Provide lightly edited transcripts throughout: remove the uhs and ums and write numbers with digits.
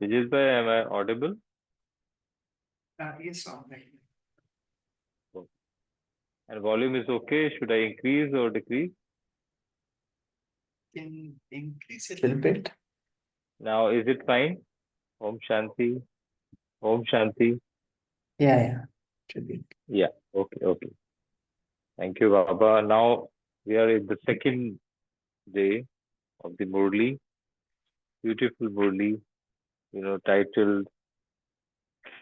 Vijay bhai, am I audible? Yes, all right. Oh. And volume is okay. Should I increase or decrease? Can increase a little bit. Now, is it fine? Om Shanti. Om Shanti. Yeah. Should be. Yeah. Okay. Okay. Thank you, Baba. Now we are in the second day of the Murli, beautiful Murli, titled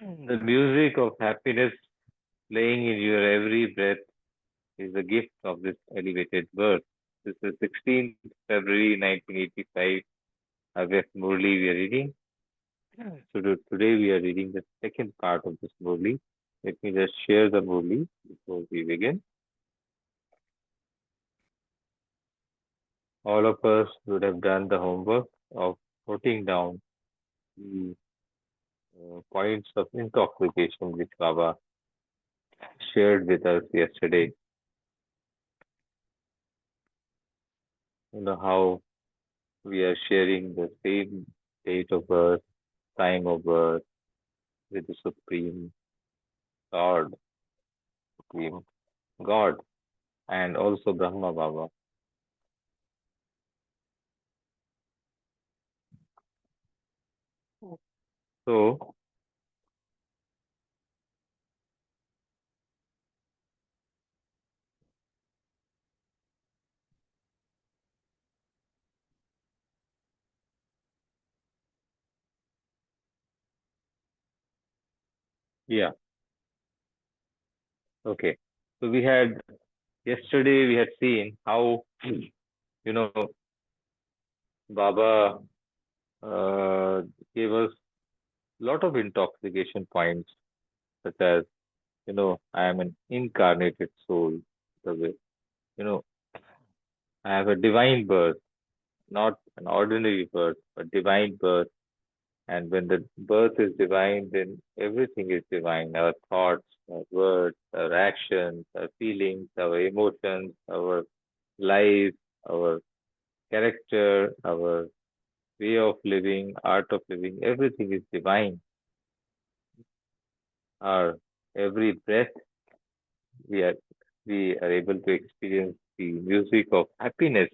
"The Music of Happiness Playing in Your Every Breath is the Gift of This Elevated Birth." This is 16th February 1985. August Murli we are reading. So today we are reading the second part of this Murli. Let me just share the Murli before we begin. All of us would have done the homework of noting down the points of intoxication which Baba shared with us yesterday. You know how we are sharing the same date of birth, time of birth with the Supreme Lord, Supreme God, and also Brahma Baba. So, yeah, okay. So yesterday we had seen how, Baba uh, gave us lot of intoxication points, such as, I am an incarnated soul, the way, you know, I have a divine birth, not an ordinary birth, but divine birth. And when the birth is divine, then everything is divine. Our thoughts, our words, our actions, our feelings, our emotions, our life, our character, our way of living, art of living, everything is divine. Our every breath we are we are able to experience the music of happiness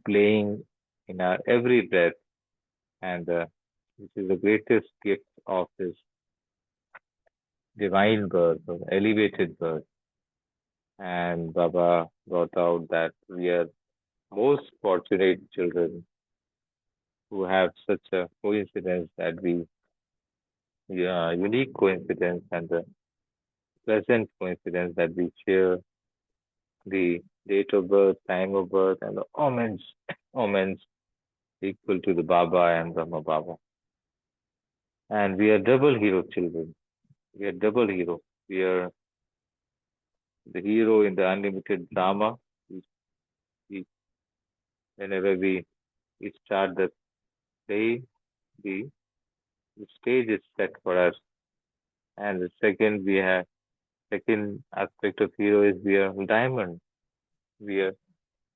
playing in our every breath, and this is the greatest gift of this divine birth, of elevated birth. And Baba brought out that we are most fortunate children who have such a coincidence that unique coincidence and the pleasant coincidence that we share the date of birth, time of birth, and the omens equal to the Baba and Brahma Baba. And we are double hero children. We are double hero. We are the hero in the unlimited drama. We, whenever we start the play, the, the stage is set for us. And the second aspect of hero is we are diamond. We are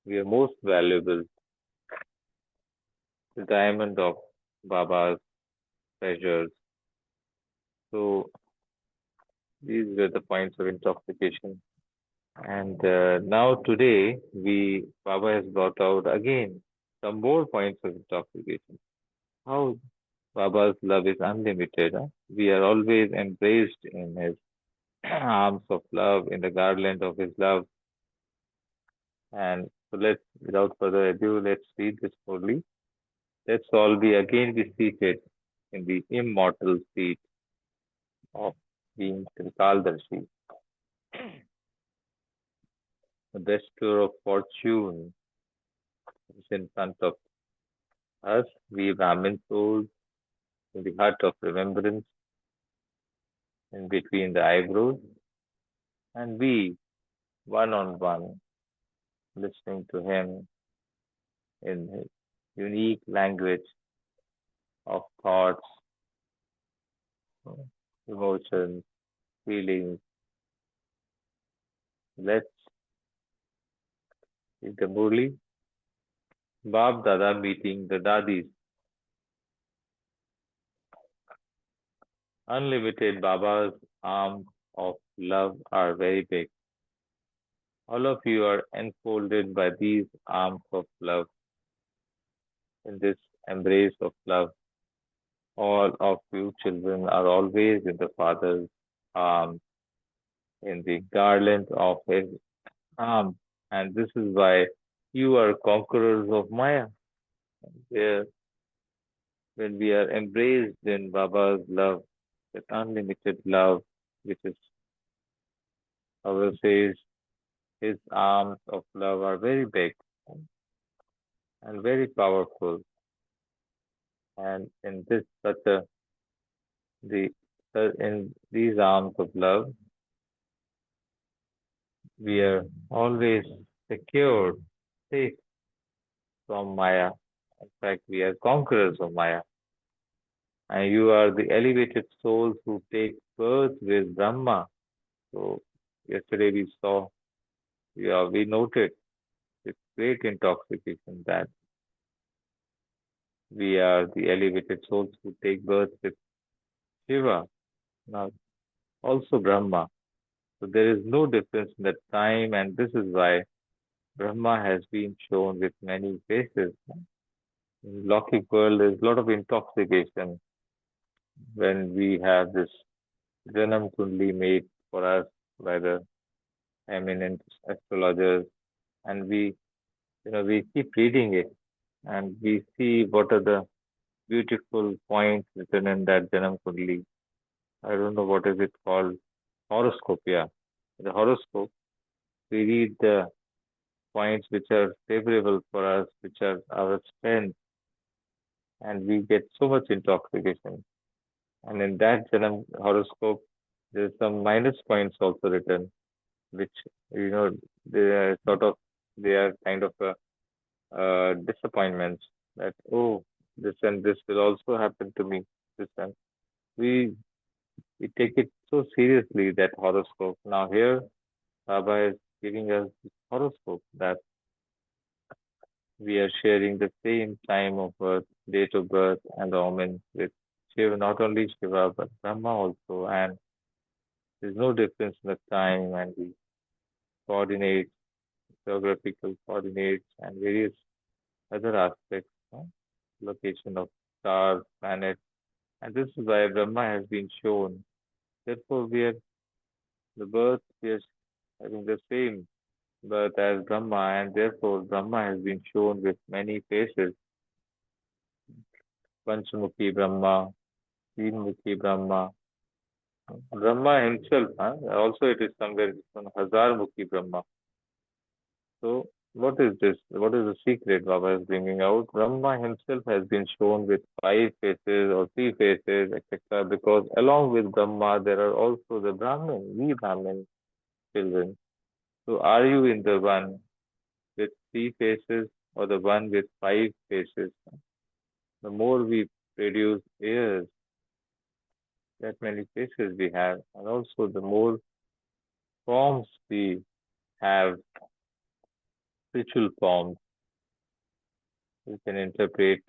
we are most valuable. The diamond of Baba's treasures. So these were the points of intoxication. And now today, Baba has brought out again some more points of intoxication. How Baba's love is unlimited. Huh? We are always embraced in his arms of love, in the garland of his love. And so without further ado, let's read this fully. Let's all be seated in the immortal seat of being Trikaldarshi, the bestower of fortune is in front of us, we Brahmin souls, in the heart of remembrance, in between the eyebrows, and we, one on one, listening to him in his unique language of thoughts, emotions, feelings. Let's see the Murli. Bab Dada meeting the Dadis. unlimited Baba's arms of love are very big. All of you are enfolded by these arms of love in this embrace of love. All of you children are always in the Father's arms, in the garland of His arms. And this is why you are conquerors of Maya. Where when we are embraced in Baba's love, that unlimited love, which is our says, His arms of love are very big and very powerful. And in this such a the in these arms of love, we are always secure, safe from Maya. In fact, we are conquerors of Maya. And you are the elevated souls who take birth with Brahma. So yesterday we saw, we noted with great intoxication that we are the elevated souls who take birth with Shiva, now also Brahma. So there is no difference in the time, and this is why Brahma has been shown with many faces. In Lokik world, there's a lot of intoxication when we have this Janam Kundli made for us by the eminent astrologers, and we keep reading it, and we see what are the beautiful points written in that Janam Kundli. I don't know what is it called, horoscope, yeah. The horoscope, we read the points which are favorable for us, which are our strength, and we get so much intoxication. And in that Janam horoscope, there's some minus points also written, which you know they are they are kind of a disappointments that oh, this and this will also happen to me. This and we we take it so seriously, that horoscope. Now here Baba is giving us this horoscope that we are sharing the same time of birth, date of birth, and the omen with Shiva, not only Shiva, but Brahma also. And there's no difference in the time, and the coordinates, geographical coordinates, and various other aspects, location of stars, planets. And this is why Brahma has been shown. Therefore, we are the birth, we are having the same birth as Brahma, and therefore Brahma has been shown with many faces. Panchamukhi Brahma, Teenmukhi Brahma, Brahma himself, also it is somewhere on Hazarmukhi Brahma. So what is this? What is the secret Baba is bringing out? Brahma himself has been shown with five faces or three faces, etc. Because along with Brahma, there are also the Brahmin, we Brahmin children. So are you in the one with three faces or the one with five faces? The more we produce heirs, that many faces we have, and also the more forms we have, spiritual forms, we can interpret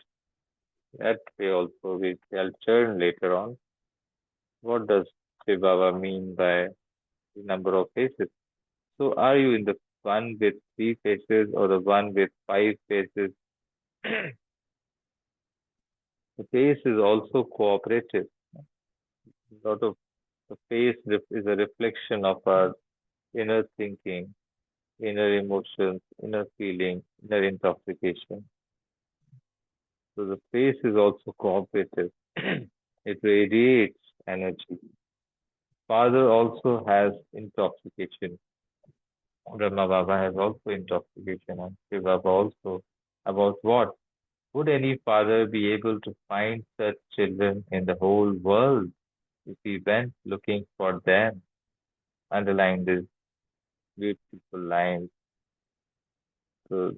that way also. We shall churn later on. What does Shiv Baba mean by the number of faces? So are you in the one with three faces or the one with five faces? The face is also cooperative. A lot of the face is a reflection of our inner thinking, inner emotions, inner feeling, inner intoxication. So the face is also cooperative. It radiates energy. Father also has intoxication. Brahma Baba has also intoxication, and Shiv Baba also. About what? Would any father be able to find such children in the whole world if he went looking for them? Underline this beautiful line. So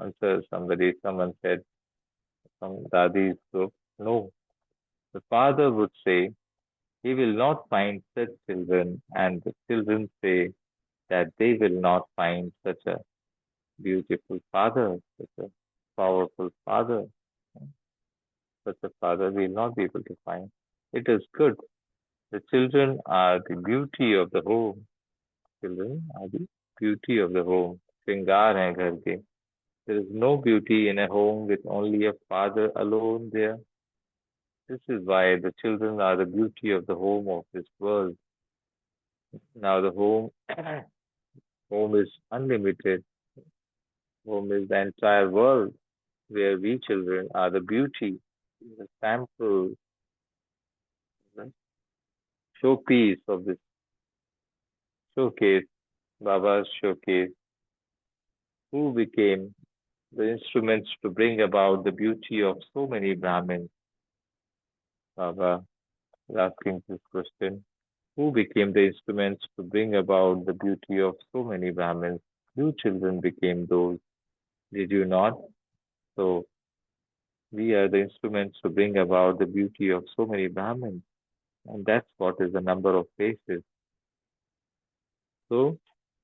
answer someone said, from Dadi's group, no. The father would say he will not find such children, and the children say that they will not find such a beautiful father, such a powerful father. Such a father we will not be able to find. It is good. The children are the beauty of the home. Children are the beauty of the home. श्रृंगार हैं घर के. There is no beauty in a home with only a father alone there. This is why the children are the beauty of the home of this world. Now the home, home is unlimited. Home is the entire world where we children are the beauty, the sample, the showpiece of this showcase, Baba's showcase, who became the instruments to bring about the beauty of so many Brahmins. Baba is asking this question. Who became the instruments to bring about the beauty of so many Brahmins? You children became those, did you not? So we are the instruments to bring about the beauty of so many Brahmins. And that's what is the number of faces. So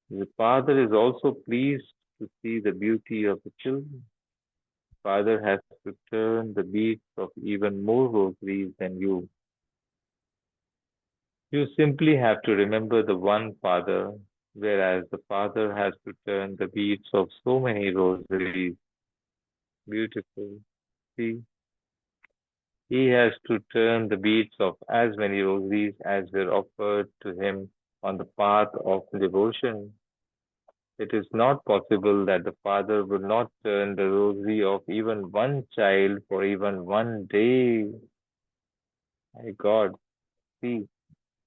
the Father is also pleased to see the beauty of the children. Father has to turn the beats of even more rosaries than you. You simply have to remember the one Father, whereas the Father has to turn the beats of so many rosaries. Beautiful. See, he has to turn the beats of as many rosaries as were offered to him on the path of devotion. It is not possible that the Father would not turn the rosary of even one child for even one day. My God, see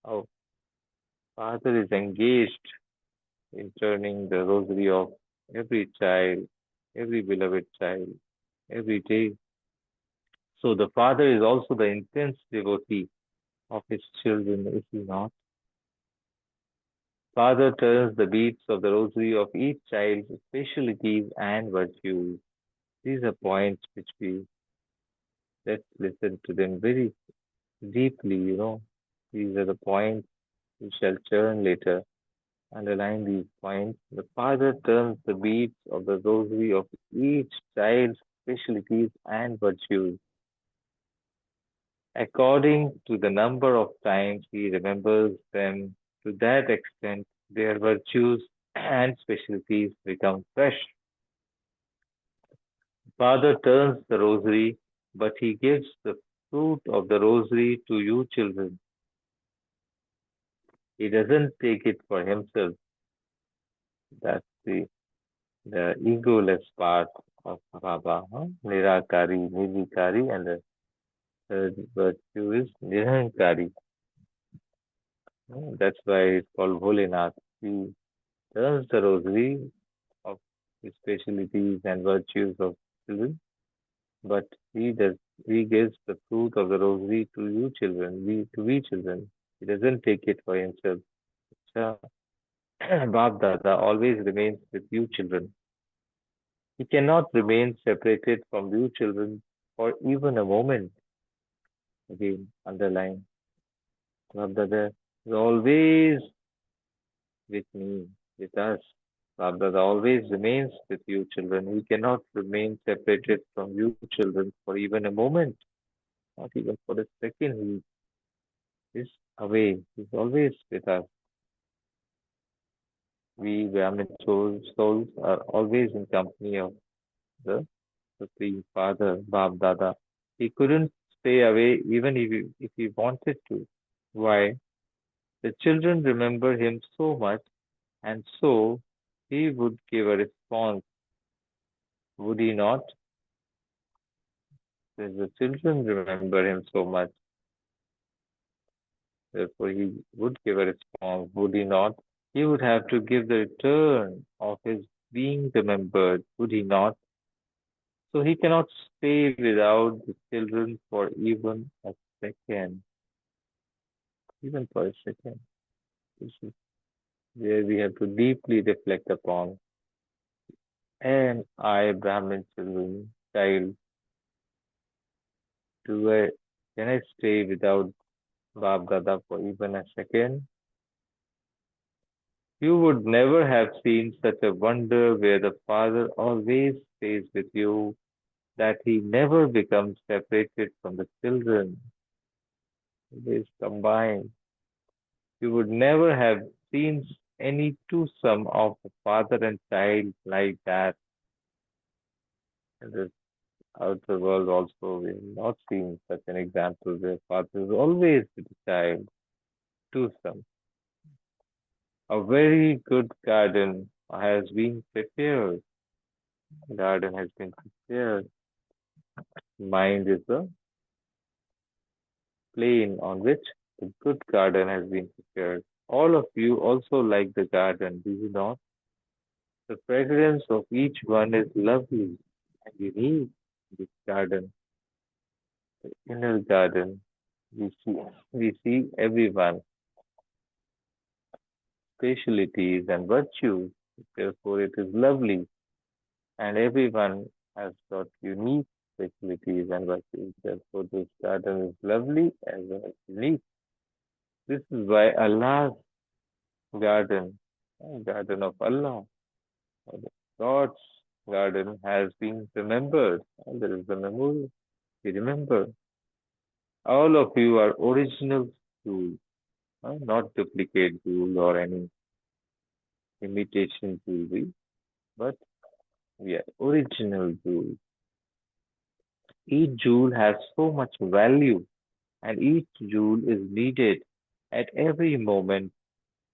how Father is engaged in turning the rosary of every child, every beloved child, every day. So the Father is also the intense devotee of his children, is he not? Father turns the beats of the rosary of each child's specialties and virtues. These are points which let's listen to them very deeply. These are the points we shall churn later. Underline these points. The Father turns the beats of the rosary of each child's specialties and virtues according to the number of times he remembers them. To that extent, their virtues and specialties become fresh. Father turns the rosary, but he gives the fruit of the rosary to you children. He doesn't take it for himself. That's the egoless part of Baba. Nirakari, Nirvikari, and the third virtue is Nirankari. That's why it's called Bholenath. He turns the rosary of the specialties and virtues of children, but he gives the fruit of the rosary to you children, we children. He doesn't take it for himself. So, Bab Dada always remains with you children. He cannot remain separated from you children for even a moment. Again, underline. Bab Dada is always with me, with us. Bab Dada always remains with you children. He cannot remain separated from you children for even a moment, not even for a second. He is away. He's always with us. We Brahmin souls are always in company of the Supreme Father, Bab Dada. He couldn't stay away even if he wanted to. Why? The children remember him so much, and so he would give a response, would he not? Since the children remember him so much, therefore he would give a response, would he not? He would have to give the return of his being remembered, would he not? So he cannot stay without the children for even a second, even for a second. This is where we have to deeply reflect upon. Am I Brahmin child? Do can I stay without Bab Dada for even a second? You would never have seen such a wonder where the Father always stays with you, that he never becomes separated from the children. It is combined. You would never have seen any twosome of a father and child like that in this outer world also. We have not seen such an example where father is always with the child, twosome. A very good garden has been prepared. Garden has been prepared. Mind is the plane on which the good garden has been prepared. All of you also like the garden, do you not? The fragrance of each one is lovely and unique. This garden, inner garden, we see everyone, specialities and virtues. Therefore, it is lovely, and everyone has got unique specialties and virtues. Therefore, this garden is lovely as well as unique. This is why Allah's garden, garden of Allah, or the God's garden has been remembered. And there is the memorial. We remember. All of you are original jewels, not duplicate jewels or any imitation jewelry, but we are original jewels. Each jewel has so much value, and each jewel is needed at every moment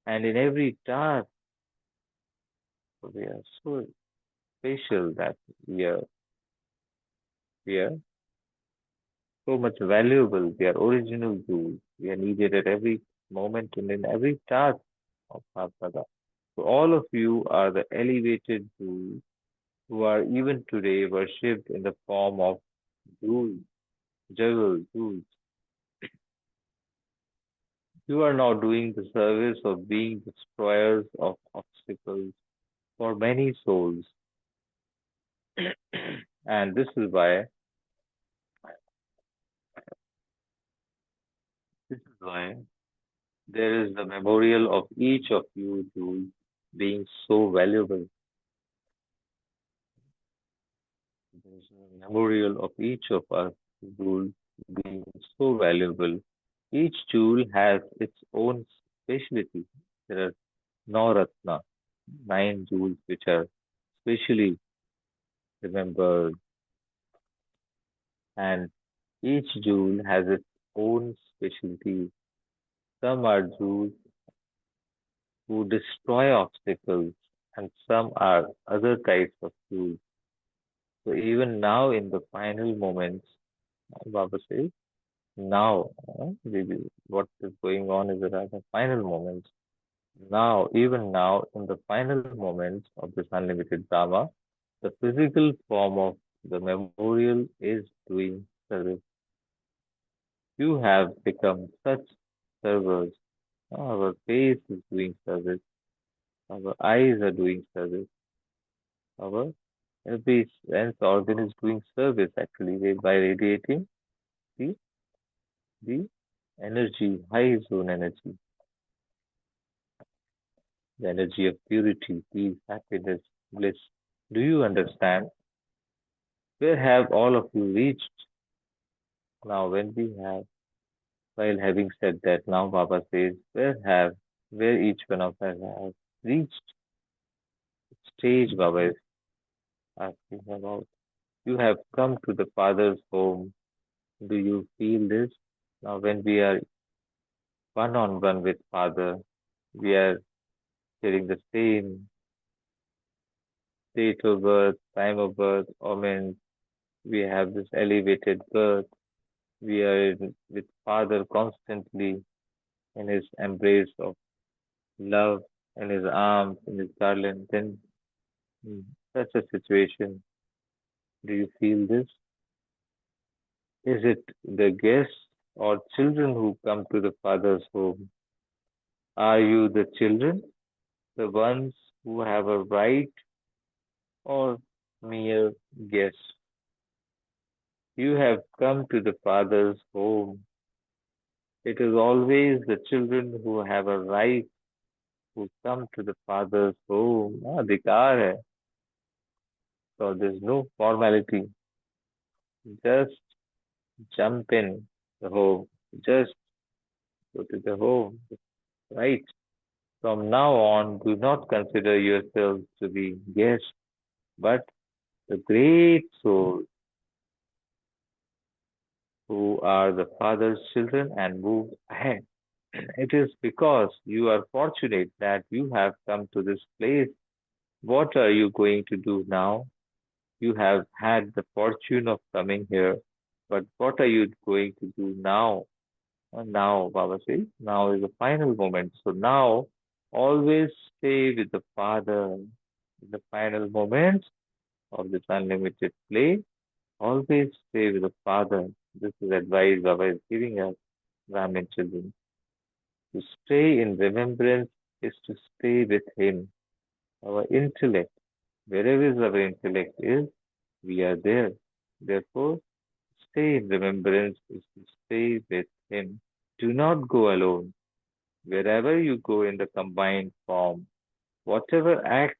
and in every task. So we are so special that we are, we are so much valuable. We are original jewels. We are needed at every moment and in every task of our Pada. So all of you are the elevated jewels who are even today worshipped in the form of jewels, jewels. You are now doing the service of being destroyers of obstacles for many souls. And this is why there is the memorial of each of you jewels being so valuable. There is a memorial of each of us jewels being so valuable. Each jewel has its own specialty. There are Navaratna, 9 jewels which are specially remembered, and each jewel has its own specialty. Some are jewels who destroy obstacles, and some are other types of jewels. So even now, in the final moments, Baba says, now, what is going on is that the final moments. Now, even now, in the final moments of this unlimited Dharma, the physical form of the memorial is doing service. You have become such servers. Our face is doing service. Our eyes are doing service. Our every sense organ is doing service actually by radiating the, the energy, high zone energy, the energy of purity, peace, happiness, bliss. Do you understand? Where have all of you reached now when we have? While having said that, now Baba says, where each one of us has reached stage Baba is asking about. You have come to the Father's home. Do you feel this? Now when we are one on one with Father, we are sharing the same date of birth, time of birth, omen. We have this elevated birth. We are with Father constantly in his embrace of love, in his arms, in his garland. Then in such a situation, do you feel this? Is it the guests or children who come to the Father's home? Are you the children, the ones who have a right, or mere guests? You have come to the Father's home. It is always the children who have a right who come to the Father's home. अधिकार है. So there's no formality. Just jump in the home. Just go to the home. right? From now on, do not consider yourselves to be guests, but the great souls who are the Father's children and move ahead. It is because you are fortunate that you have come to this place. What are you going to do now? You have had the fortune of coming here, but what are you going to do now? Now, Baba says, now is the final moment. So now, always stay with the Father. In the final moments of this unlimited play, always stay with the Father. This is advice Baba is giving us, Brahmin children. To stay in remembrance is to stay with Him. Our intellect, wherever our intellect is, we are there. Therefore, stay in remembrance is to stay with Him. Do not go alone. Wherever you go in the combined form, whatever act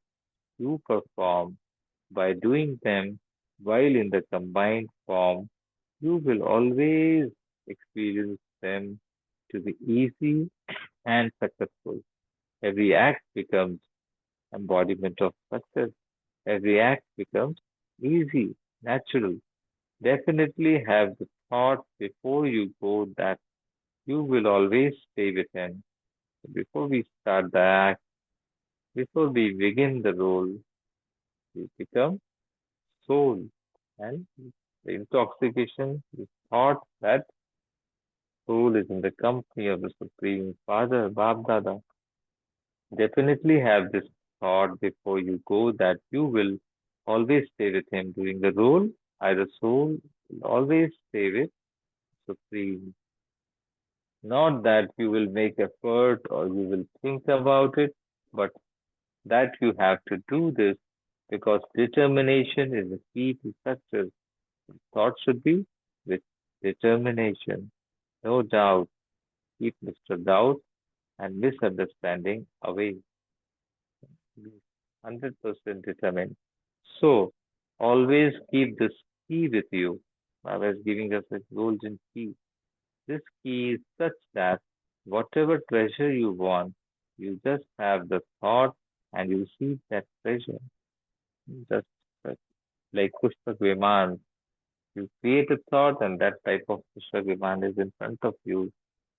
you perform, by doing them while in the combined form, you will always experience them to be easy and successful. Every act becomes embodiment of success. Every act becomes easy, natural. Definitely have the thought before you go that you will always stay with Him. Before we start the act, before we begin the role, we become soul. And the intoxication is thought that soul is in the company of the Supreme Father, Bab Dada. Definitely have this thought before you go that you will always stay with Him during the role. Either soul will always stay with Supreme. Not that you will make effort or you will think about it, but that you have to do this because determination is the key to success. Thought should be with determination. No doubt. Keep Mr. Doubt and misunderstanding away. Be 100% determined. So, always keep this key with you. Baba is giving us a golden key. This key is such that whatever treasure you want, you just have the thought and you see that treasure. Just uh, like Pushpak Viman, you create a thought and that type of Pushpak Viman is in front of you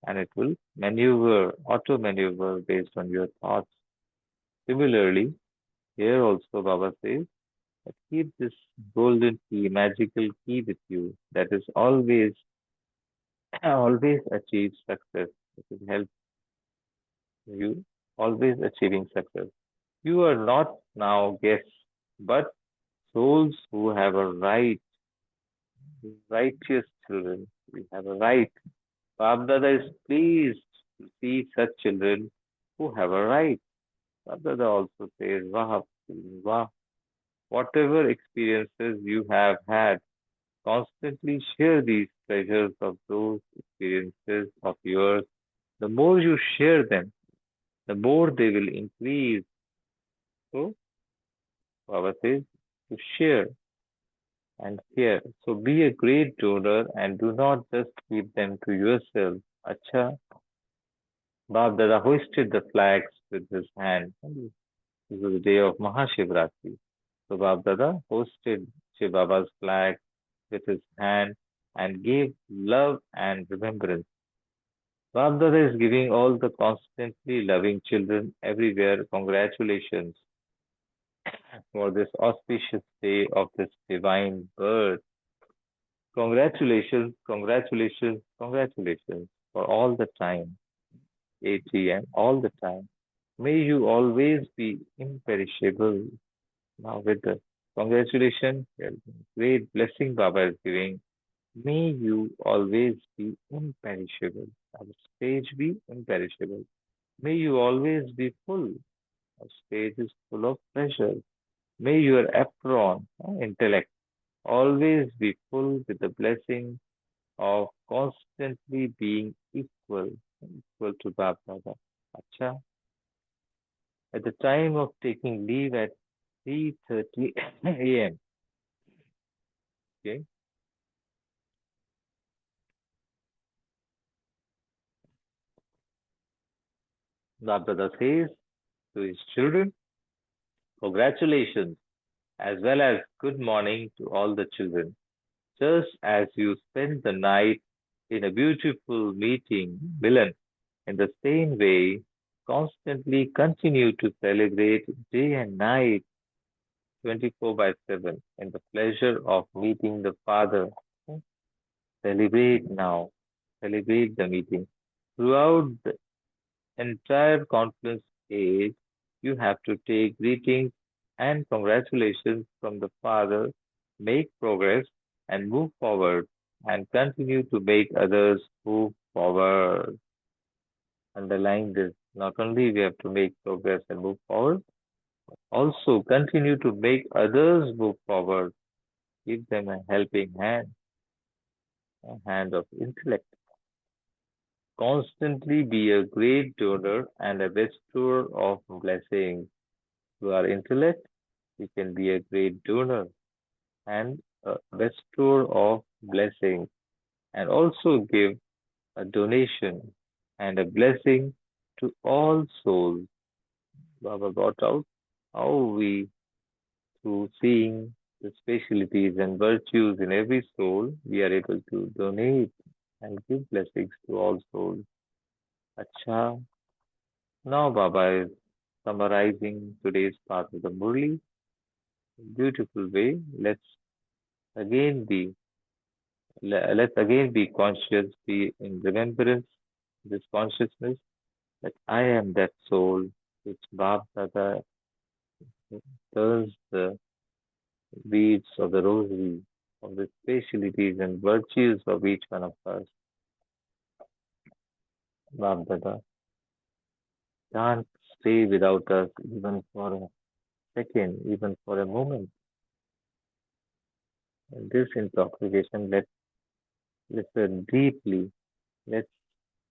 and it will maneuver, auto maneuver based on your thoughts. Similarly, here also Baba says, that keep this golden key, magical key with you that is always, always achieve success. It will help you always achieving success. You are not now guests, but souls who have a right, righteous children. We have a right. Babdada is pleased to see such children who have a right. Babdada also says, Wah, Wah. Whatever experiences you have had, constantly share these treasures of those experiences of yours. The more you share them, the more they will increase. So, Baba says to share and care. So, be a great donor and do not just keep them to yourself. Acha, Bab Dada hoisted the flags with his hand. This was the day of Mahashivratri. So, Bab Dada hosted Shiv Baba's flag with his hand and gave love and remembrance. Ramdada is giving all the constantly loving children everywhere congratulations for this auspicious day of this divine birth. Congratulations, congratulations, congratulations for all the time, ATM, all the time. May you always be imperishable. Now with the congratulations, great blessing Baba is giving. May you always be imperishable. Our stage be imperishable. May you always be full. Our stage is full of pleasure. May your apron, intellect, always be full with the blessing of constantly being equal to Baba. Acha, at the time of taking leave at 3:30 a.m., okay, Baba says to his children, congratulations, as well as good morning to all the children. Just as you spent the night in a beautiful meeting, Milan, in the same way, constantly continue to celebrate day and night, 24 by 7, in the pleasure of meeting the Father. Celebrate now. Celebrate the meeting. Throughout the entire conference age, you have to take greetings and congratulations from the Father, make progress and move forward, and continue to make others move forward. Underline this. Not only we have to make progress and move forward, also continue to make others move forward. Give them a hand of intellect. Constantly be a great donor and a bestower of blessings. To our intellect, you can be a great donor and a bestower of blessings, and also give a donation and a blessing to all souls. Baba brought out how we, through seeing the specialities and virtues in every soul, we are able to donate and give blessings to all souls. Acha, now Baba is summarizing today's part of the Murli beautiful way. Again be let's again be conscious, be in remembrance, this consciousness that I am that soul which Bab Dada turns the beads of the rosary of the specialities and virtues of each one of us. Bab Dada can't stay without us even for a second, even for a moment. In this intoxication, let's listen deeply. Let's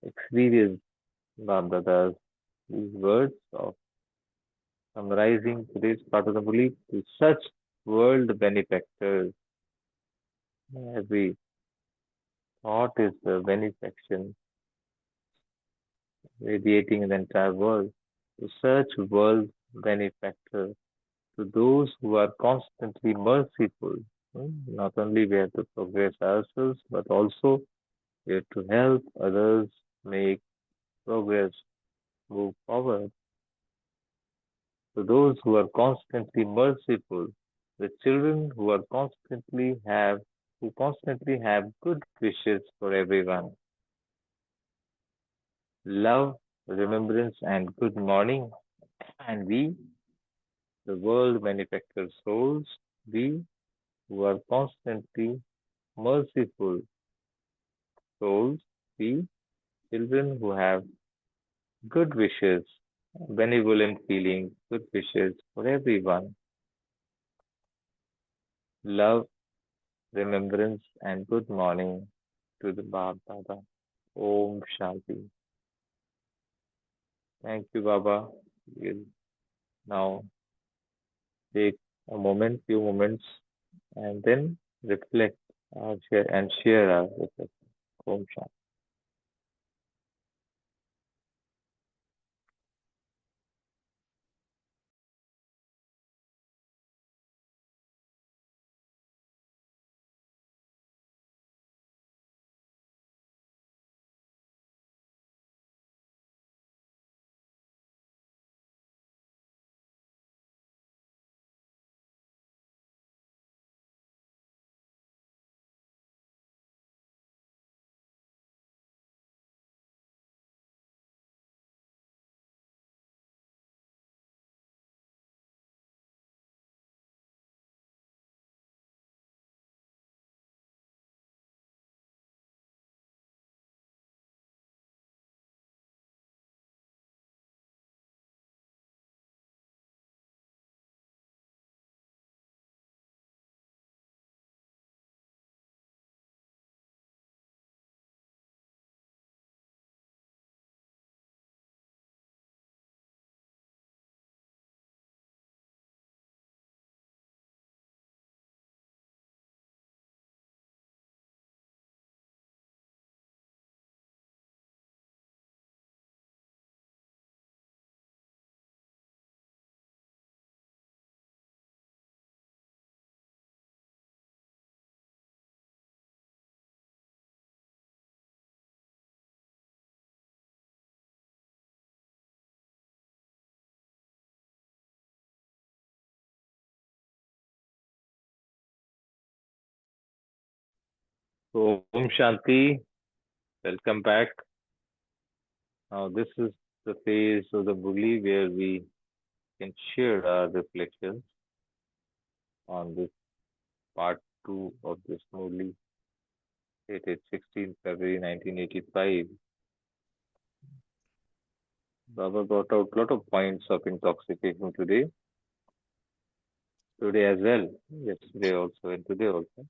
experience Bab Dada's these words of summarizing today's part of the belief to such world benefactors. Every thought is a benefaction radiating in the entire world. To such world benefactors, to those who are constantly merciful. Not only we have to progress ourselves, but also we have to help others make progress, move forward. To those who are constantly merciful, the children who constantly have good wishes for everyone. Love, remembrance, and good morning. And we, the world benefactor souls, we who are constantly merciful souls, we children who have good wishes, benevolent feelings, good wishes for everyone. Love, remembrance, and good morning to the Baba Dada. Om Shanti. Thank you, Baba. We'll now take a moment, few moments, and then reflect and share our reflection. Om Shanti. Om Shanti, welcome back. Now, this is the phase of the Murli where we can share our reflections on this part 2 of this Murli, dated 16th February 1985. Baba brought out a lot of points of intoxication today as well, yesterday also, and today also.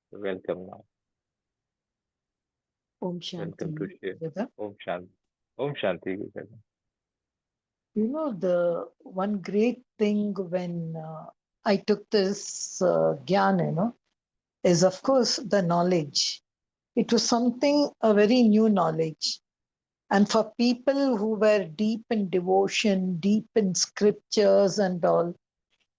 Welcome now. Om Welcome to Shanti, share. Veda. Om Shanti. Om Shanti. Veda. The one great thing when I took this Gyan, is of course the knowledge. It was something, a very new knowledge. And for people who were deep in devotion, deep in scriptures and all,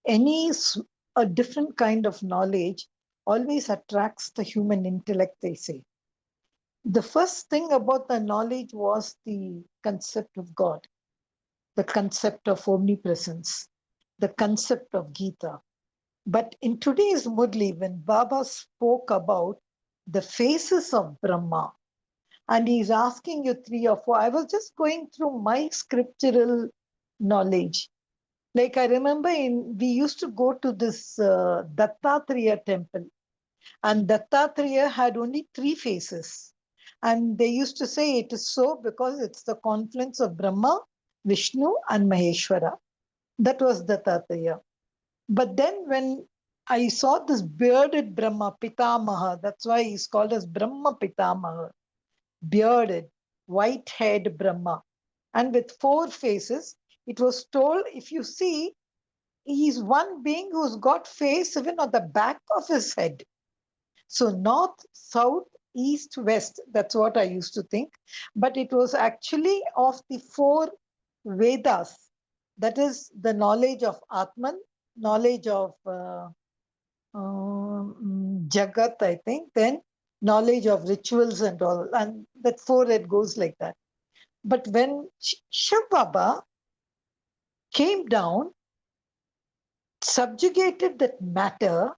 a different kind of knowledge always attracts the human intellect, they say. The first thing about the knowledge was the concept of God, the concept of omnipresence, the concept of Gita. But in today's Murli, when Baba spoke about the faces of Brahma, and he's asking you three or four, I was just going through my scriptural knowledge. Like I remember we used to go to this Dattatreya temple, and Dattatreya had only three faces. And they used to say it is so because it's the confluence of Brahma, Vishnu, and Maheshwara. That was Dattatreya. But then when I saw this bearded Brahma, Pitamaha, that's why he's called as Brahma Pitamaha, bearded, white-haired Brahma. And with four faces, it was told, if you see, he's one being who's got face even on the back of his head. So north, south, east, west, that's what I used to think. But it was actually of the four Vedas. That is the knowledge of Atman, knowledge of Jagat, I think, then knowledge of rituals and all. And that four, it goes like that. But when Shiv Baba came down, subjugated that matter,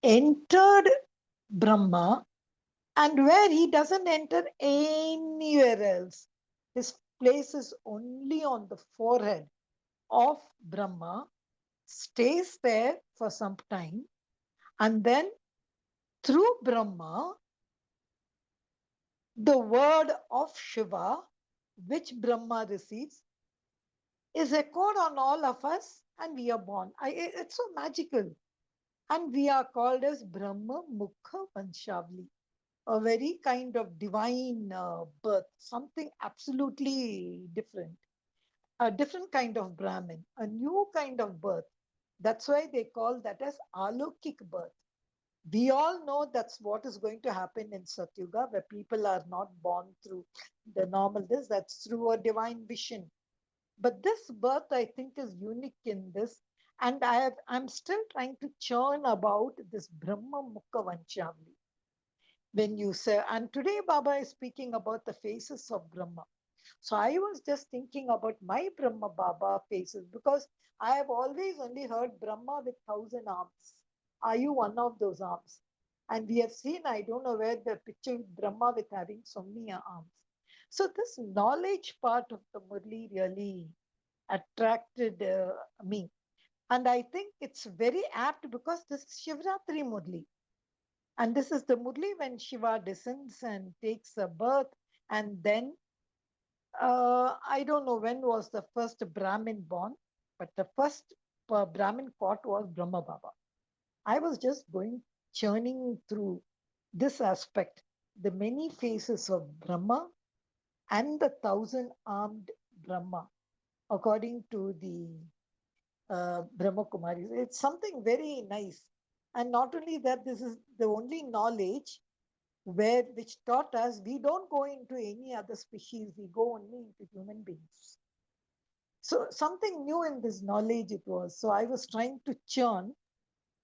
entered Brahma, and where he doesn't enter anywhere else. His place is only on the forehead of Brahma, stays there for some time, and then through Brahma, the word of Shiva, which Brahma receives, is echoed on all of us, and we are born. It's so magical. And we are called as Brahma Mukha Vanshavli, a very kind of divine birth, something absolutely different, a different kind of Brahmin, a new kind of birth. That's why they call that as Alokik birth. We all know that's what is going to happen in Satyuga, where people are not born through the normal this, that's through a divine vision. But this birth, I think, is unique in this. And I'm still trying to churn about this Brahma Mukha Vanshavli. When you say, and today Baba is speaking about the faces of Brahma. So I was just thinking about my Brahma Baba faces because I have always only heard Brahma with 1,000 arms. Are you one of those arms? And we have seen, I don't know where the picture with Brahma with having so many arms. So this knowledge part of the Murli really attracted me. And I think it's very apt because this is Shivratri Murli. And this is the Murli when Shiva descends and takes a birth. And then, I don't know when was the first Brahmin born, but the first Brahmin caught was Brahma Baba. I was just churning through this aspect, the many faces of Brahma and the 1,000-armed Brahma, according to the Brahma Kumaris. It's something very nice. And not only that, this is the only knowledge which taught us we don't go into any other species, we go only into human beings. So something new in this knowledge it was. So I was trying to churn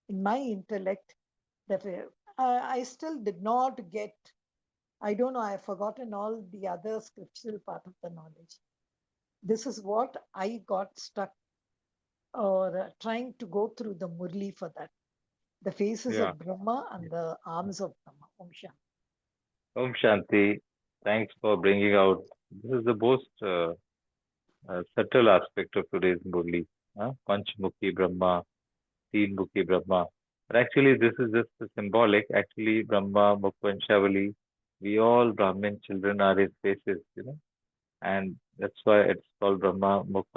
in my intellect that I still did not get, I don't know, I have forgotten all the other scriptural part of the knowledge. This is what I got stuck or trying to go through the Murli for that. The faces Yeah. of Brahma and the arms of Brahma. Om Shanti. Om Shanti. Thanks for bringing out. This is the most subtle aspect of today's Murli. Panchmukhi Brahma, Teenmukhi Brahma. But actually, this is just a symbolic. Actually, Brahma, Mukh we all Brahmin children are his faces, and that's why it's called Brahma Mukh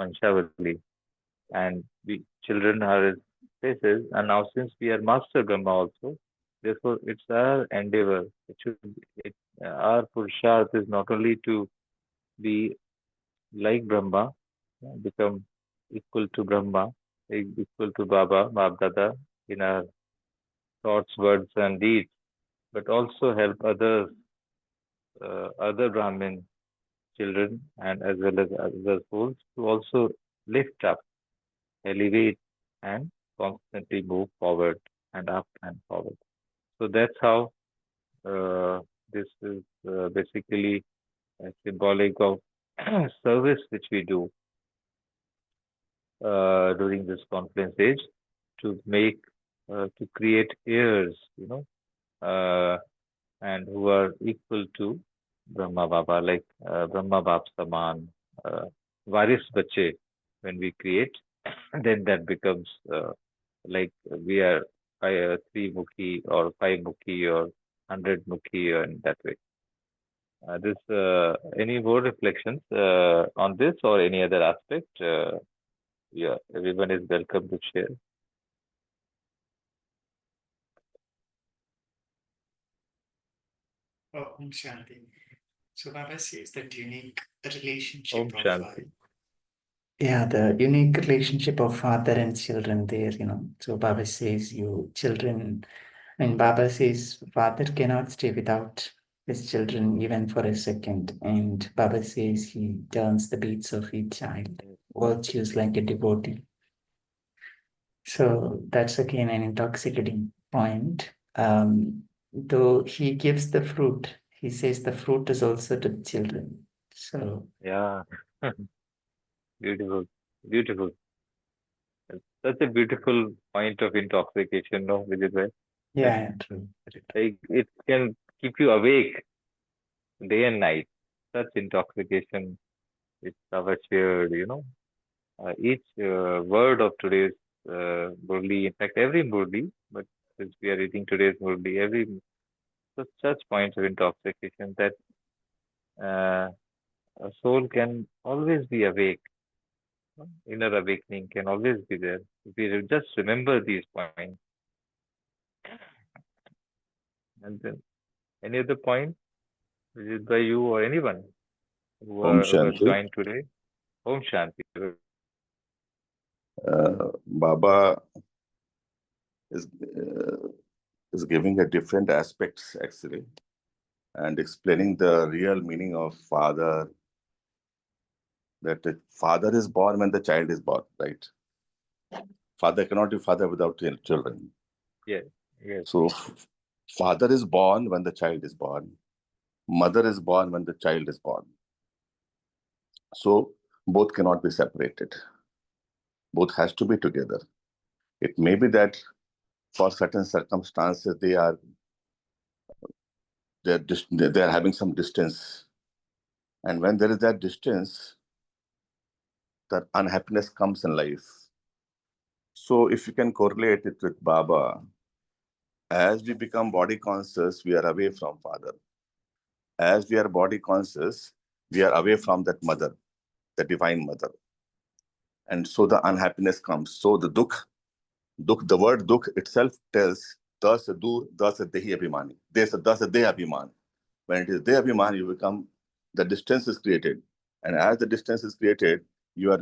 and we children are his faces. And now, since we are Master Brahma also, therefore, it's our endeavor. Our Purusharth is not only to be like Brahma, become equal to Brahma, equal to Baba, Dada in our thoughts, words, and deeds, but also help others, other Brahmin children, and as well as other souls to also lift up, elevate, and constantly move forward and up and forward. So that's how this is basically symbolic of service which we do during this conference age to make to create heirs, uh, and who are equal to Brahma Baba, like Brahma Bab Saman, Varis Bache. When we create, then that becomes like we are three mukhi or five mukhi or 100 mukhi, and that way. This any more reflections on this or any other aspect? Yeah, everyone is welcome to share. Oh, Om Shanti. So Baba says that unique relationship Om of Shanti. yeah, the unique relationship of father and children there, So Baba says you children, and Baba says father cannot stay without his children even for a second. And Baba says he turns the beats of each child, virtues like a devotee. So that's again an intoxicating point. Though he gives the fruit, he says the fruit is also to the children. So Yeah, beautiful, beautiful. Such a beautiful point of intoxication, no, Vijay? That yeah, true. like it can keep you awake day and night. Such intoxication is our shared, each word of today's Murli, in fact, every Murli, but since we are reading today's Murli, such points of intoxication that uh, a soul can always be awake. Inner awakening can always be there. If we just remember these points. And then any other point, visited by you or anyone Om who have Shanti. joined today? Om Shanti. Baba is is giving a different aspects actually, and explaining the real meaning of father. That the father is born when the child is born, right? Father cannot be father without children. Yes, yes, So, father is born when the child is born. Mother is born when the child is born. So, both cannot be separated. Both has to be together. It may be that for certain circumstances they are having some distance, and when there is that distance, that unhappiness comes in life. So, if you can correlate it with Baba, as we become body conscious, we are away from Father. As we are body conscious, we are away from that mother, the divine mother. And so the unhappiness comes. So the the word dukh itself tells, thus dur, thus dehi abhimani. Thus dehi abhiman. When it is dehi abhiman, you become, the distance is created. And as the distance is created, you are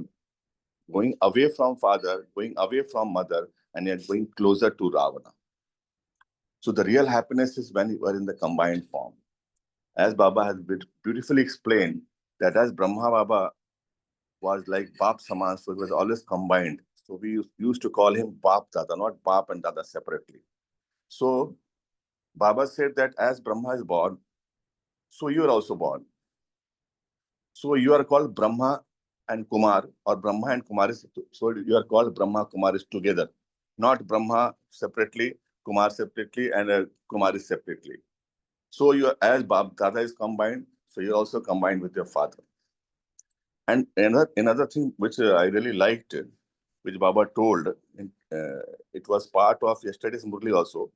going away from father, going away from mother, and you're going closer to Ravana. So the real happiness is when you are in the combined form. As Baba has beautifully explained, that as Brahma Baba was like Bap Saman, so it was always combined. So we used to call him Bap Dada, not Bap and Dada separately. So Baba said that as Brahma is born, so you are also born. So you are called Brahma and Kumar, or Brahma and Kumaris. So you are called Brahma Kumaris together, not Brahma separately, Kumar separately and Kumaris separately. So you are, as Dada is combined, so you're also combined with your father. And another thing which I really liked, which Baba told, it was part of yesterday's Murli also,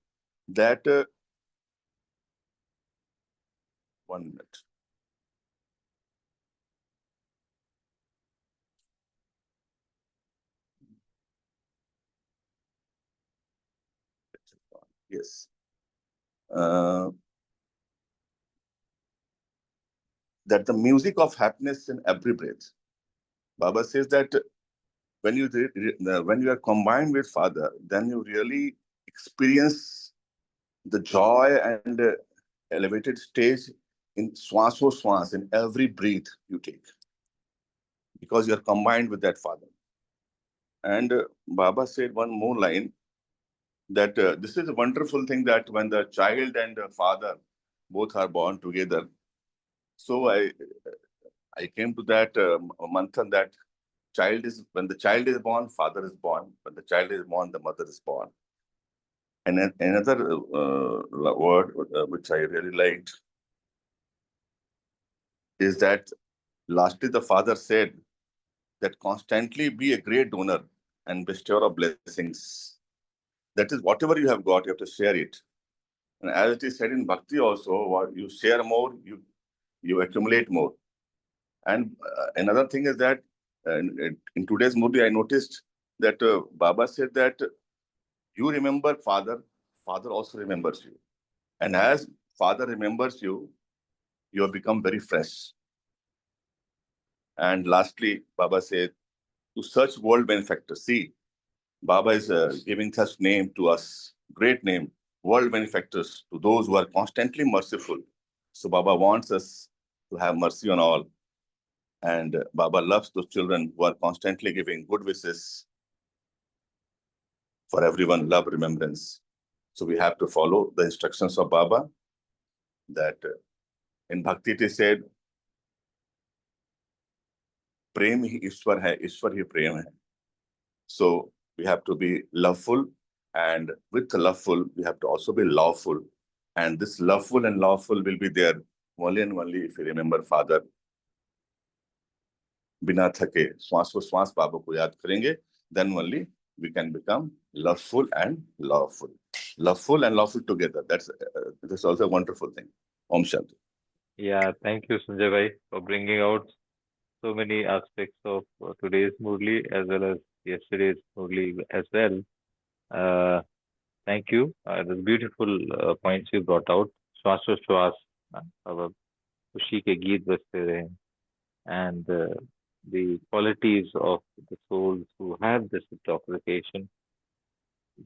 that 1 minute. Yes. That the music of happiness in every breath. Baba says that when you are combined with Father, then you really experience the joy and elevated stage in swaso swans, in every breath you take, because you are combined with that Father. And Baba said one more line, that this is a wonderful thing, that when the child and the father both are born together. So I came to that mantra, that when the child is born, father is born. When the child is born, the mother is born. And then another word which I really liked is that lastly the father said that constantly be a great donor and bestower of blessings. That is, whatever you have got, you have to share it. And as it is said in Bhakti also, what you share more, you accumulate more. And another thing is that in today's movie, I noticed that Baba said that you remember Father, Father also remembers you. And as Father remembers you, you have become very fresh. And lastly, Baba said, to such world benefactors, see, Baba is giving such name to us, great name, world benefactors, to those who are constantly merciful. So Baba wants us to have mercy on all. And Baba loves those children who are constantly giving good wishes for everyone, love, remembrance. So we have to follow the instructions of Baba, that in Bhakti it is said, Prem hi Ishwar hai, Ishwar hi Prem hai. So we have to be loveful, and with the loveful, we have to also be lawful. And this loveful and lawful will be there only and only if you remember Father. बिना थके श्वास को श्वास बाबा को याद करेंगे, then only we can become loveful and lawful. Loveful and lawful together. That's also a wonderful thing. Om Shanti. Yeah, thank you, Sanjay bhai, for bringing out so many aspects of today's Murli as well as yesterday's Murli as well. Uh, Thank you. The beautiful points you brought out. श्वासो श्वास अब खुशी के गीत बजते रहे, and the qualities of the souls who have this intoxication,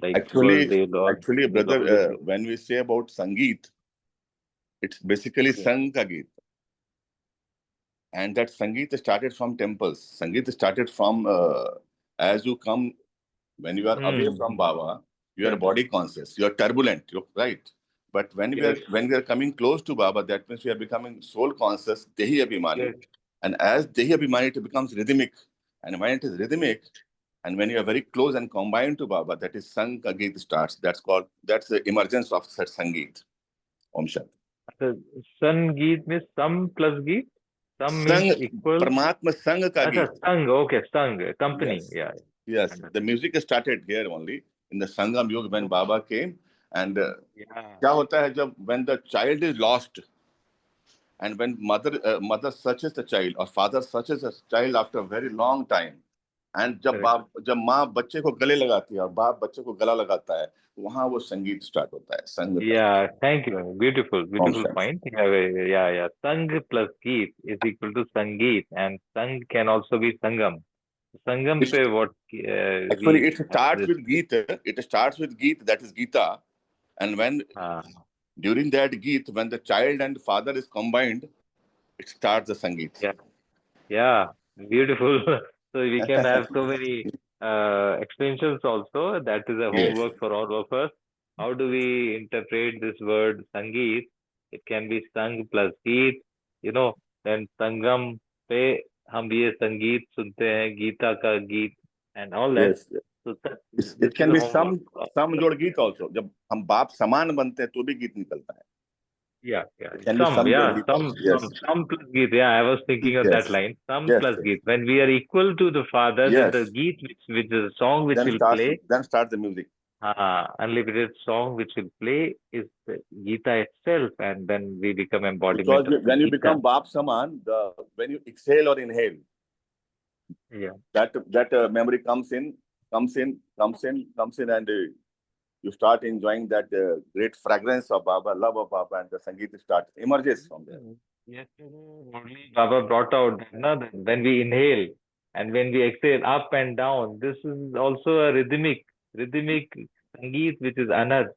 like Actually, Lord, they'll brother, always be. when we say about Sangeet, it's basically Yeah. Sang ka Geet. And that Sangeet started from temples. Sangeet started from, as you come, when you are away from Baba, you are Yes. body conscious, you are turbulent, you're right. But Yes. when we are coming close to Baba, that means we are becoming soul conscious, Dehi Abhimani. Yes. And as Dehi Abhimani, it becomes rhythmic. And when it is rhythmic, and when you are very close and combined to Baba, that is Sang ka Geet starts. That's the emergence of such Sangeet. Om Shanti. So, Sangeet means some plus geet. Some means Sang, equal. Paramatma Sang ka Acha, Geet. sang. Okay, sang. Company. Yes. Yeah. Yes. The Understood. music started here only in the Sangam Yuga when So, Baba came. And yeah. क्या होता है जब when the child is lost and when mother searches the child or father searches the child after a very long time, and Correct. जब माँ बच्चे को गले लगाती है और बाप बच्चे को गला लगाता है, वहां वो संगीत स्टार्ट होता है, संग का। Yeah, thank you. Beautiful, Om beautiful Shanti. point. Yeah. Sang plus geet is equal to sangeet, and sang can also be sangam. Sangam pe what Actually, we it have starts this. with Geet. It starts with Geet, that is Gita. And when Uh, during that Geet, when the child and father is combined, it starts the Sangeet. yeah, yeah, beautiful. So we can have so many extensions also. That is a Yes. homework for all of us. How do we interpret this word sangeet? It can be sang plus geet, then sangam पे हम ये संगीत सुनते हैं, गीता का गीत and all that. Yes. So that, It this can is a be homework. some जोड़ गीत also. जब हम बाप समान बनते हैं तो भी गीत निकलता है. Yeah. It can be some जोड़ गीत also. Yes. Some plus Geet. Yeah, I was thinking of that Yes. line. Some Yes. plus Geet. When we are equal to the Father, then the Yes. Geet, which is a song which will play, Then starts the music. unlimited song which will play is the Gita itself, and then we become embodiment Because of the when you Gita. become Baap Saman, when you exhale or inhale, Yeah. that memory comes in, and you start enjoying that great fragrance of Baba, love of Baba, and the Sangeet emerges from there. Yesterday, Murli Baba brought out that when we inhale and when we exhale up and down, this is also a rhythmic Sangeet which is anad.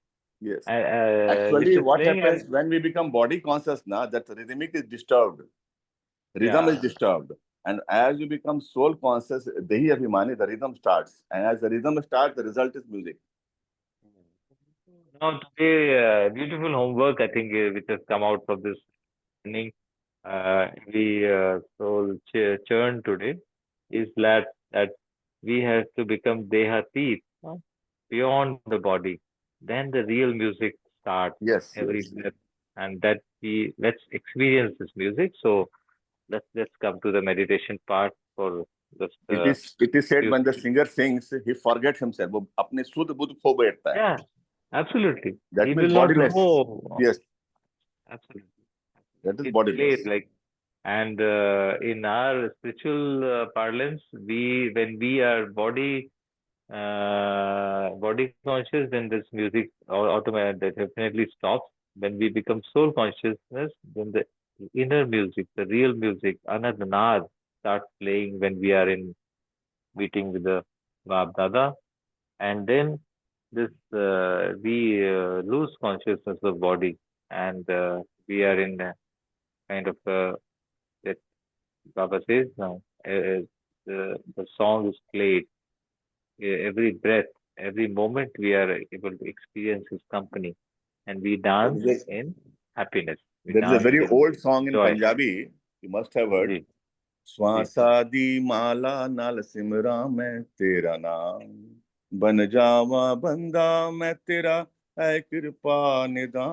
Yes. Which Actually, is what playing happens when we become body conscious now, that rhythmic is disturbed. Rhythm is disturbed. And as you become soul conscious, Dehi Abhimani, the rhythm starts. And as the rhythm starts, the result is music. Now today, beautiful homework I think which has come out from this training. We soul churn today is that we have to become dehatit, beyond the body. Then the real music starts. Yes. Every breath, and that let's experience this music. So let's come to the meditation part for just. It is said when the singer sings, he forgets himself. वो अपने शुद्ध बुद्ध खो बैठता है. Yeah, absolutely. That He means will not bodiless. know. Yes. Absolutely. That is It bodiless. plays like, and in our spiritual parlance, when we are body conscious, then this music automatically definitely stops. When we become soul consciousness, then the inner music, the real music, anad starts playing when we are in meeting with the Bab Dada, and then this we lose consciousness of body, and we are in a kind of that Baba says now. The song is played every breath, every moment. We are able to experience His company, and we dance in happiness. There is a very old song in joy. Punjabi. You must have heard. जी, श्वासा दी माला नाल सिमरा मैं तेरा नाम बन जावा बंदा मैं तेरा ऐ कृपा निदान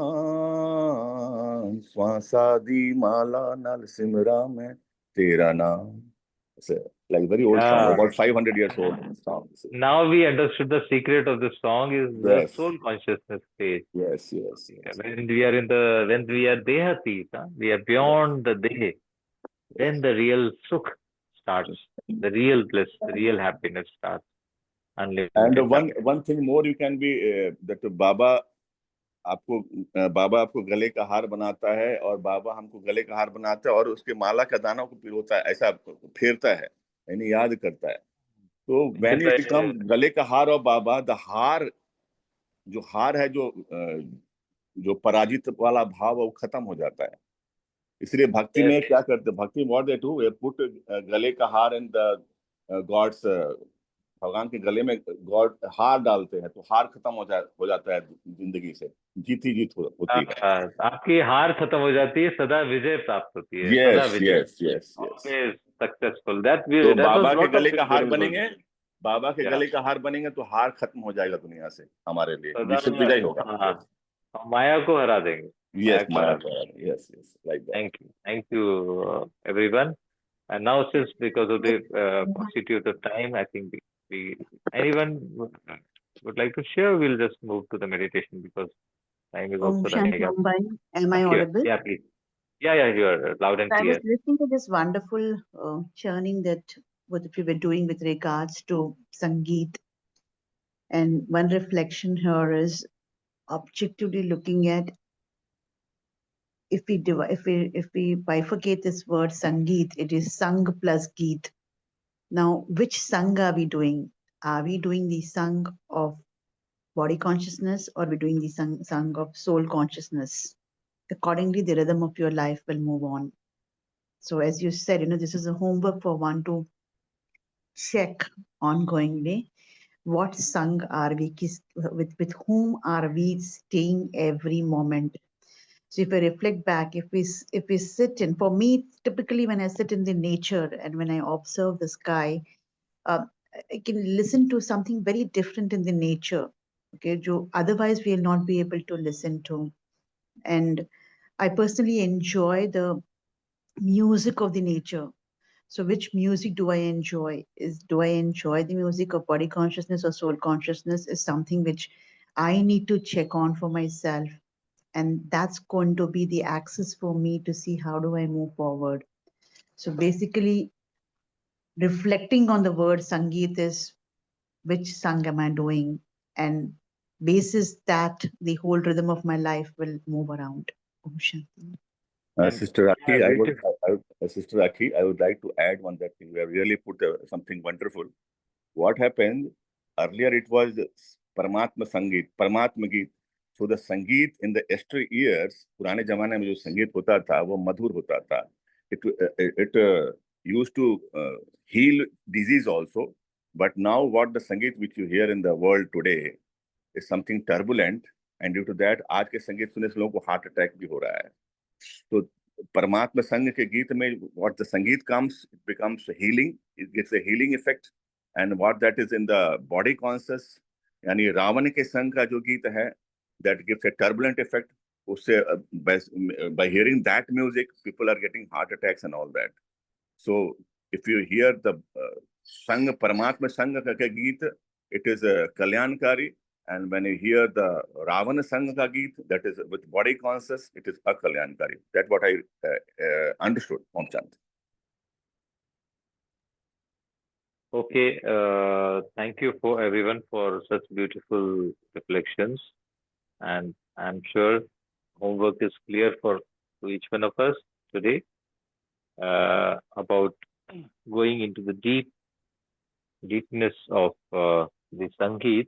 श्वासा दी माला नाल सिमरा मैं तेरा नाम. It's like very old song, Yeah. about 500 years old song. Now we understood the secret of the song is the Yes. soul consciousness stage. Yes. When we are dehatit, we are beyond the dehe. Then the real sukh starts, the real bliss, the real happiness starts. And Unlimited one thing more you can be that बाबा आपको गले का हार बनाता है और बाबा हमको गले का हार बनाता है और उसके माला का दाना को पिरोता है, ऐसा फेरता है, यानी याद करता है. तो व्हेन यू बिकम गले का हार और बाबा, द हार है जो पराजित वाला भाव वो खत्म हो जाता है. इसलिए भक्ति में क्या करते, भक्ति व्हाट दे डू, पुट गले का हार इन द गॉड्स, भगवान के गले में गॉड हार डालते हैं, तो हार खत्म हो जाता है जिंदगी से, जीत ही जीत होती है. आपकी हार खत्म हो जाती है, सदा विजय प्राप्त होती है. Yes. सक्सेसफुल. दैट तो बाबा के गले का हार बनेंगे, बाबा के गले का हार बनेंगे तो हार खत्म हो जाएगा दुनिया से हमारे लिए, विश्व विजय होगा. माया को हरा देंगे. Yes, माया को हरा देंगे. Yes, like that. Thank you everyone. And now, since because of the paucity of the time, I think anyone would like to share, we'll just move to the meditation because time is also running out. Am I audible? Yeah, please. Yeah, you are loud and clear. I was listening to this wonderful churning that what we were doing with regards to Sangeet. And one reflection here is objectively looking at if we bifurcate this word Sangeet, it is Sang plus Geet. Now, which Sang are we doing? Are we doing the Sang of body consciousness or are we doing the Sang of soul consciousness? Accordingly, the rhythm of your life will move on. So as you said, this is a homework for one to check ongoingly. What Sang are we, with whom are we staying every moment? So if I reflect back, if we sit in, for me, typically when I sit in the nature and when I observe the sky, I can listen to something very different in the nature, okay, jo otherwise we'll not be able to listen to. And I personally enjoy the music of the nature. So which music do I enjoy? Do I enjoy the music of body consciousness or soul consciousness is something which I need to check on for myself. And that's going to be the axis for me to see how do I move forward. So basically, reflecting on the word Sangeet is which song am I doing? And basis that the whole rhythm of my life will move around. Om Shanti. And Sister yeah, Rakhi, beautiful. Sister Rakhi, I would like to add one that thing. We have really put something wonderful. What happened earlier? It was Paramatma Sangeet, Paramatma Geet. So the Sangeet in the yesteryears, years, पुराने जमाने में जो संगीत होता था, वो मधुर होता था. It used to heal disease also. But now, what the Sangeet which you hear in the world today is something turbulent, and due to that, आज के संगीत सुनने से लोगों को heart attack भी हो रहा है. तो परमात्मा संघ के गीत में what the संगीत comes, it becomes healing, it gives a healing effect, and what that is in the body conscious, यानी रावण के संघ का जो गीत है, that gives a turbulent effect. उससे by hearing that music, people are getting heart attacks and all that. So if you hear the संघ परमात्मा संघ का गीत, it is a kalyankari. And when you hear the Ravana Sangha Geet, that is with body conscious, it is a Kalyankari. That's what I understood, Om Chand. Okay, thank you for everyone for such beautiful reflections. And I'm sure homework is clear for to each one of us today about going into the deepness of the Sangeet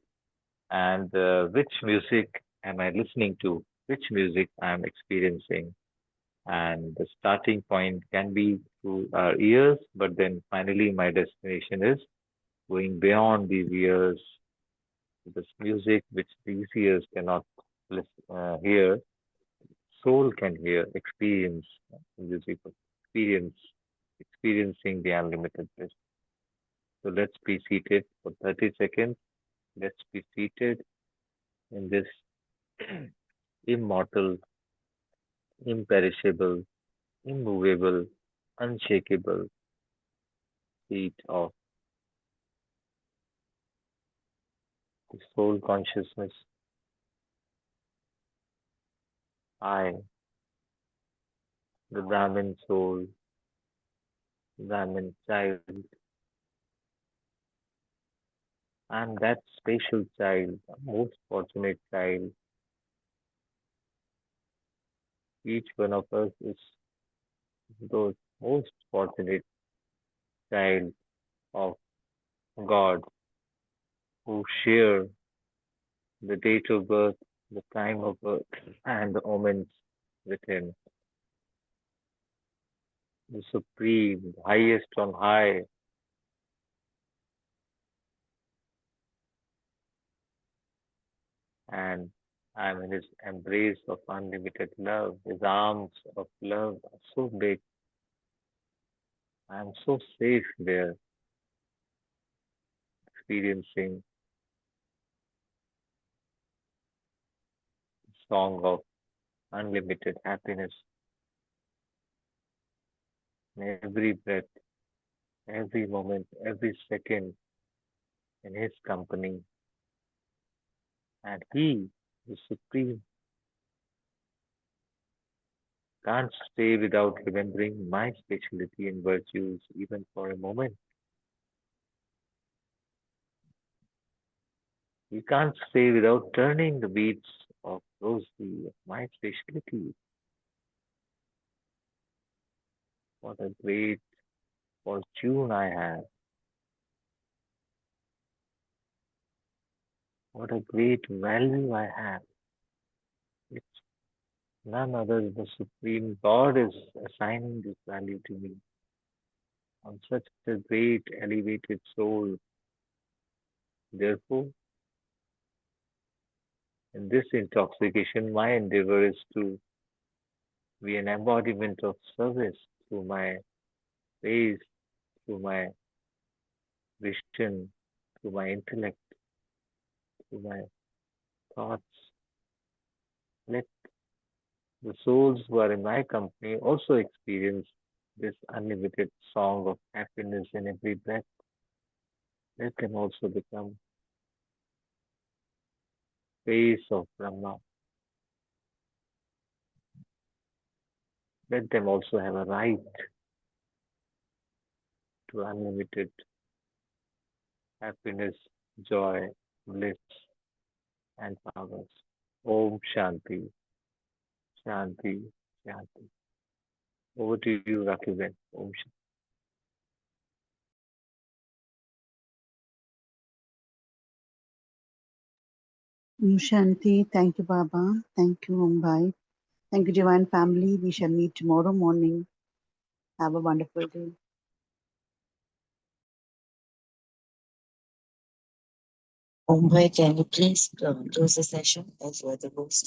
and which music am I listening to, which music I'm experiencing. And the starting point can be through our ears, but then finally my destination is going beyond these ears, this music which these ears cannot hear, soul can hear, experience music, experience, experiencing the unlimited bliss. So let's be seated for 30 seconds. Let's be seated in this immortal, imperishable, immovable, unshakable seat of the soul consciousness. I, the Brahmin soul, Brahmin child, I'm that special child, the most fortunate child. Each one of us is those most fortunate child of God who share the date of birth, the time of birth, and the omens with Him. The Supreme, the highest on high, and I'm in His embrace of unlimited love. His arms of love are so big. I'm so safe there, experiencing the song of unlimited happiness in every breath, every moment, every second in His company. And He, the Supreme, can't stay without remembering my speciality and virtues even for a moment. He can't stay without turning the beats of rosary of my speciality. What a great fortune I have. What a great value I have. It's none other than the Supreme God is assigning this value to me. I'm such a great elevated soul. Therefore, in this intoxication, my endeavor is to be an embodiment of service through my ways, through my vision, through my intellect, through my thoughts. Let the souls who are in my company also experience this unlimited song of happiness in every breath. Let them also become face of Brahma. Let them also have a right to unlimited happiness, joy, bliss, and powers. Om Shanti, Shanti, Shanti. Over to you, Rakiben. Om Shanti. Shanti, thank you, Baba. Thank you, Mumbai. Thank you, Divine Family. We shall meet tomorrow morning. Have a wonderful day. Mumbai, can you please close the session as you are the host?